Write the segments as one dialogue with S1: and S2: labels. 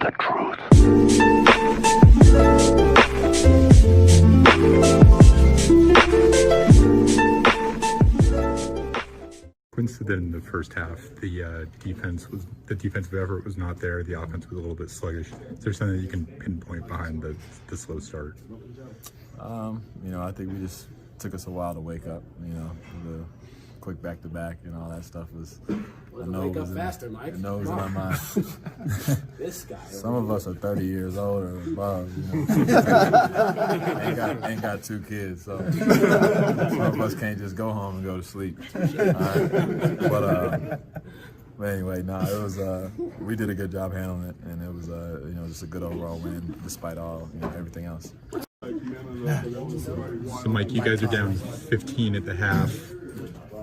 S1: the truth.
S2: Coincident in the first half, the defensive effort was not there. The offense was a little bit sluggish. Is there something that you can pinpoint behind the slow start?
S3: I think we just took us a while to wake up. The quick back-to-back and all that stuff was.
S4: Wake up faster, Mike.
S3: I know it was in my mind.
S4: This guy.
S3: Some of us are 30 years old or above. Ain't got 2 kids, so some of us can't just go home and go to sleep. All right? But anyway, it was. We did a good job handling it, and it was just a good overall win despite all everything else.
S2: So, Mike, you guys are down 15 at the half.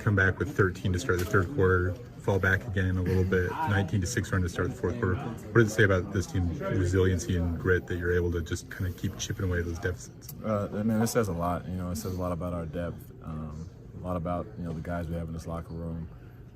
S2: Come back with 13 to start the third quarter. Fall back again a little bit. 19-6 run to start the fourth quarter. What does it say about this team's resiliency and grit that you're able to just kind of keep chipping away at those deficits?
S3: It says a lot. It says a lot about our depth. A lot about the guys we have in this locker room,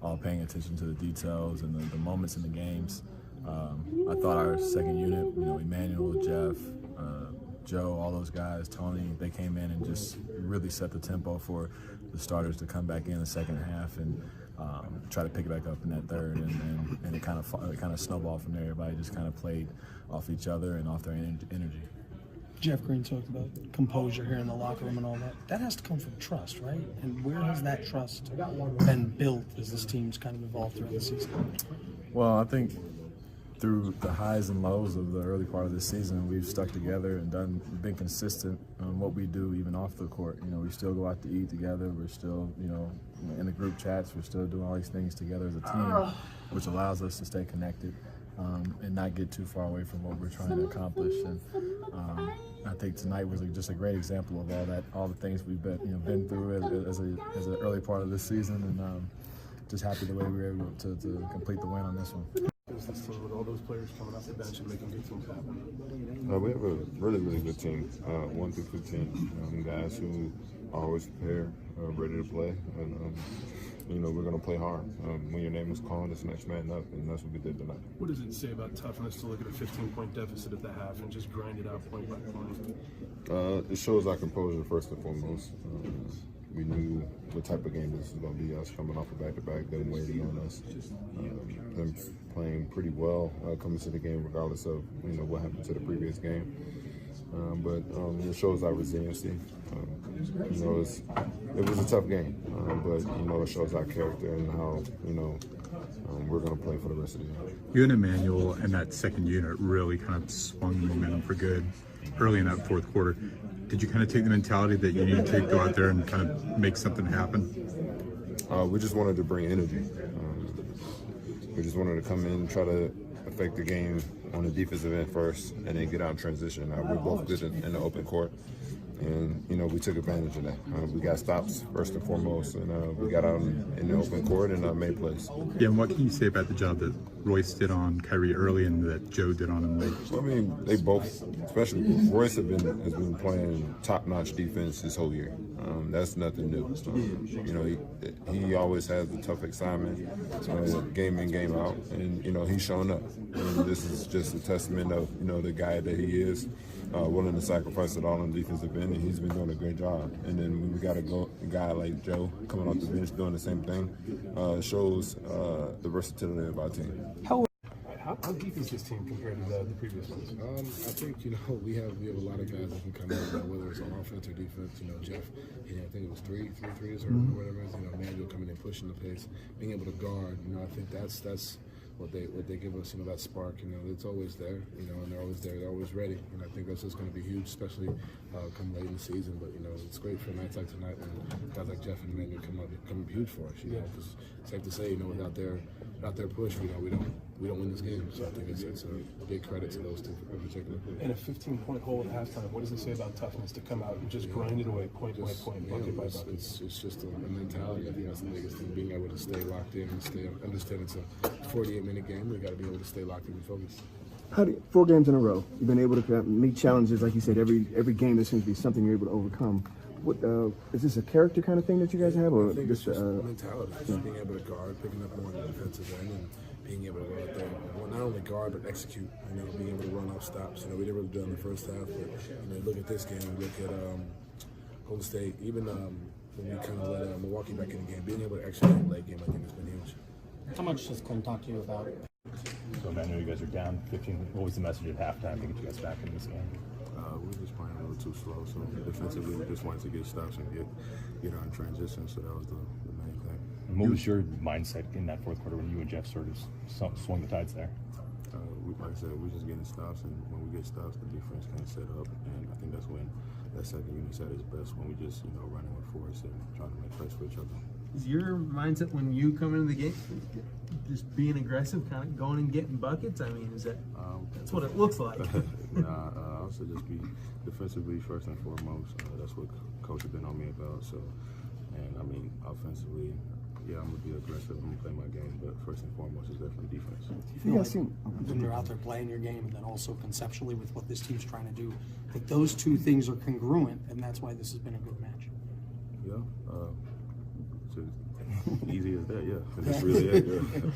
S3: all paying attention to the details and the moments in the games. I thought our second unit, Emmanuel, Jeff, Joe, all those guys, Tony, they came in and just really set the tempo for the starters to come back in the second half and try to pick it back up in that third, and it kind of snowballed from there. Everybody just kind of played off each other and off their energy.
S5: Jeff Green talked about composure here in the locker room and all that. That has to come from trust, right? And where has that trust been built as this team's kind of evolved throughout the season?
S3: Well, I think through the highs and lows of the early part of the season, we've stuck together and been consistent on what we do even off the court. We still go out to eat together. We're still, in the group chats. We're still doing all these things together as a team, which allows us to stay connected and not get too far away from what we're trying to accomplish. And I think tonight was just a great example of all the things we've been through as an early part of this season, and just happy the way we were able to complete the win on this one.
S6: Is this team with all those players coming off the bench and making good things happen?
S7: We have a really, really good team, 1 through 15. Guys who are always prepared, ready to play, and we're going to play hard. When your name is called, it's next man up, and that's what we did tonight.
S6: What does it say about toughness to look at a 15-point deficit at the half and just grind it out point by point?
S7: It shows our composure first and foremost. We knew what type of game this was going to be. Us coming off a back-to-back, them waiting on us, them playing pretty well coming to the game, regardless of what happened to the previous game. But it shows our resiliency. It was a tough game, but it shows our character and how we're going to play for the rest of the year.
S2: You and Emmanuel and that second unit really kind of swung the momentum for good early in that fourth quarter. Did you kind of take the mentality that you needed to go out there and kind of make something happen?
S7: We just wanted to bring energy. We just wanted to come in and try to affect the game on the defensive end first and then get out in transition. We're both good in the open court, and we took advantage of that. We got stops first and foremost, and we got out in the open court and made plays.
S2: Yeah, and what can you say about the job that Royce did on Kyrie early and that Joe did on him late?
S7: I mean, they both, especially Royce, has been playing top-notch defense this whole year. That's nothing new. He always has the tough assignment, game in, game out, and he's showing up. And this is just a testament of the guy that he is, willing to sacrifice it all on the defensive end, and he's been doing a great job. And then when we got a guy like Joe coming off the bench doing the same thing, shows the versatility of our team.
S6: How deep is this team compared to the previous ones?
S4: I think we have a lot of guys that can come in, whether it's on offense or defense. Jeff, I think it was three threes or whatever it is. Manuel coming in, pushing the pace, being able to guard. I think that's what they give us. That spark. It's always there. And they're always there. They're always ready. And I think that's just going to be huge, especially come late in the season. But it's great for nights like tonight when guys like Jeff and Manuel come huge for us. Because it's safe to say, without their push, we don't win this game. So I think it's a big credit to those two in particular.
S6: In a 15-point hole at halftime, what does it say about toughness to come out and just grind it away point by point, bucket by bucket?
S4: It's just a mentality. I think that's the biggest thing, being able to stay locked in and understand it's a 48-minute game. We got to be able to stay locked in and focused.
S8: 4 games in a row, you've been able to meet challenges, like you said, every game there seems to be something you're able to overcome.
S1: What is this a character kind of thing that you guys have, or
S4: I think it's
S1: just
S4: just mentality, just being able to guard, picking up more on the defensive end, and being able to go out there, well, not only guard but execute. You know, being able to run off stops. You know, we didn't really do it in the first half, but you know, look at this game, look at Golden State, even when we kind of let Milwaukee back in the game, being able to execute in the late game, I think has been huge.
S5: How much does Quinn talk to you about?
S8: So I know you guys are down 15. What was the message at halftime to get you guys back in this game?
S4: We were just playing a little too slow, so defensively we just wanted to get stops and get out in transition, so that was the main thing.
S8: And what was your mindset in that fourth quarter when you and Jeff sort of swung the tides there?
S4: Like I said, we're just getting stops, and when we get stops, the defense can't set up, and I think that's when that second unit set is best, when we just, you know, running with force and trying to make plays for each other.
S9: Is your mindset when you come into the game just being aggressive, kind of going and getting buckets? I mean, is that that's what it looks like?
S4: Also just be defensively first and foremost. That's what coach has been on me about. So, and I mean, offensively, yeah, I'm gonna be aggressive. I'm gonna play my game, but first and foremost is definitely defense.
S5: You feel like when you're out there playing your game, and then also conceptually with what this team's trying to do, that those two things are congruent, and that's why this has been a good match.
S4: Yeah, it's as easy as that. Yeah, it's really it. Yeah.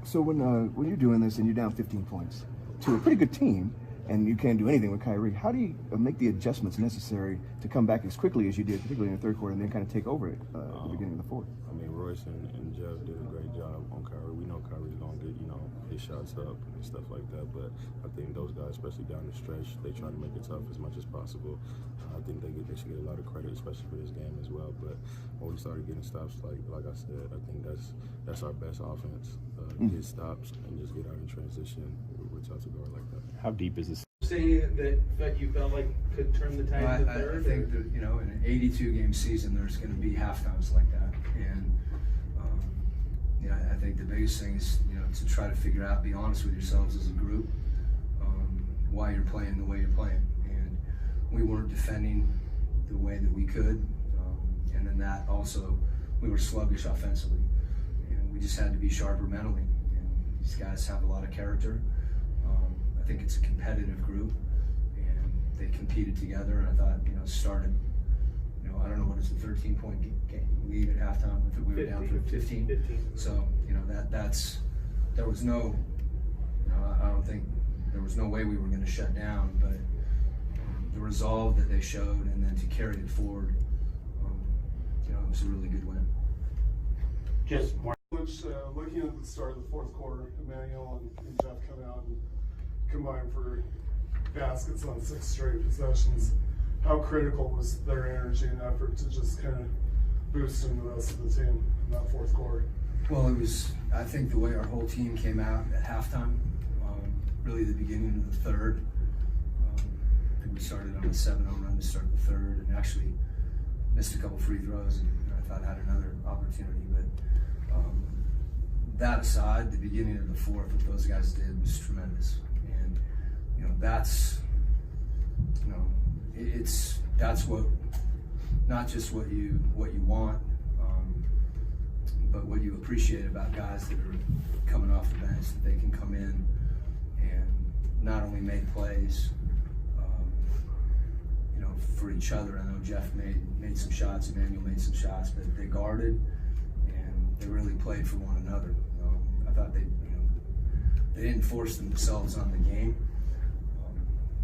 S1: So when you're doing this and you're down 15 points to a pretty good team, and you can't do anything with Kyrie, how do you make the adjustments necessary to come back as quickly as you did, particularly in the third quarter, and then kind of take over it at the beginning of the fourth?
S4: I mean, Royce and Jeff did a great job on Kyrie. We know Kyrie's gonna get, you know, his shots up and stuff like that, but I think those guys, especially down the stretch, they try to make it tough as much as possible. I think they should get a lot of credit, especially for this game as well. But when we started getting stops, like I said, I think that's our best offense. Get stops and just get out in transition. We're tough to guard like that.
S8: How deep is this?
S9: Saying that you felt like could turn the tide to third?
S10: I think that, you know, in an 82-game season, there's going to be halftimes like that, and you know, I think the biggest thing is, you know, to try to figure out, be honest with yourselves as a group, why you're playing the way you're playing, and we weren't defending the way that we could, and then that also, we were sluggish offensively, and we just had to be sharper mentally. And these guys have a lot of character. I think it's a competitive group, and they competed together, and I thought, you know, started, you know, I don't know what it's a 13-point game lead at halftime. I think we were down for 15. So, you know, there was no, you know, I don't think there was no way we were going to shut down, but the resolve that they showed, and then to carry it forward, you know, it was a really good win.
S6: Just
S11: looking at the start of the fourth quarter, Emmanuel and Jeff come out and combine for baskets on 6 straight possessions. How critical was their energy and effort to just kind of boosting the rest of the team in that fourth quarter?
S10: Well, it was, I think, the way our whole team came out at halftime, really the beginning of the third. I think we started on a 7-0 run to start the third, and actually missed a couple free throws, and I thought I had another opportunity. But that aside, the beginning of the fourth, what those guys did was tremendous. And, you know, that's, you know, that's what, not just what you want, but what you appreciate about guys that are coming off the bench, that they can come in and not only make plays, you know, for each other. I know Jeff made some shots, Emmanuel made some shots, but they guarded and they really played for one another. I thought they didn't force themselves on the game.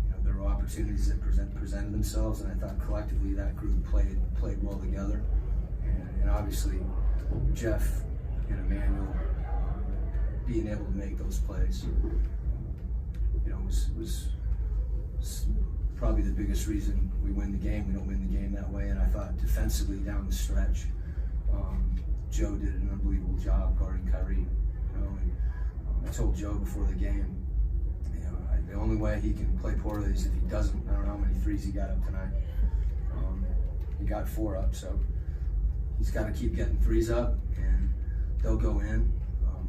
S10: You know, there were opportunities that presented themselves, and I thought collectively that group played well together. And obviously, Jeff and Emmanuel being able to make those plays, you know, was probably the biggest reason we win the game. We don't win the game that way, and I thought defensively down the stretch, Joe did an unbelievable job guarding Kyrie. You know, and I told Joe before the game, you know, the only way he can play poorly is if he doesn't. I don't know how many threes he got up tonight. He got 4 up, so he's got to keep getting threes up, and they'll go in.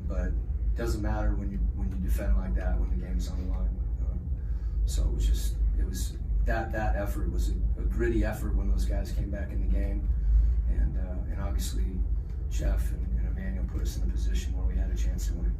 S10: But it doesn't matter when you defend like that when the game's on the line. So it was that effort was a gritty effort when those guys came back in the game, and obviously Jeff and Emmanuel put us in a position where we had a chance to win.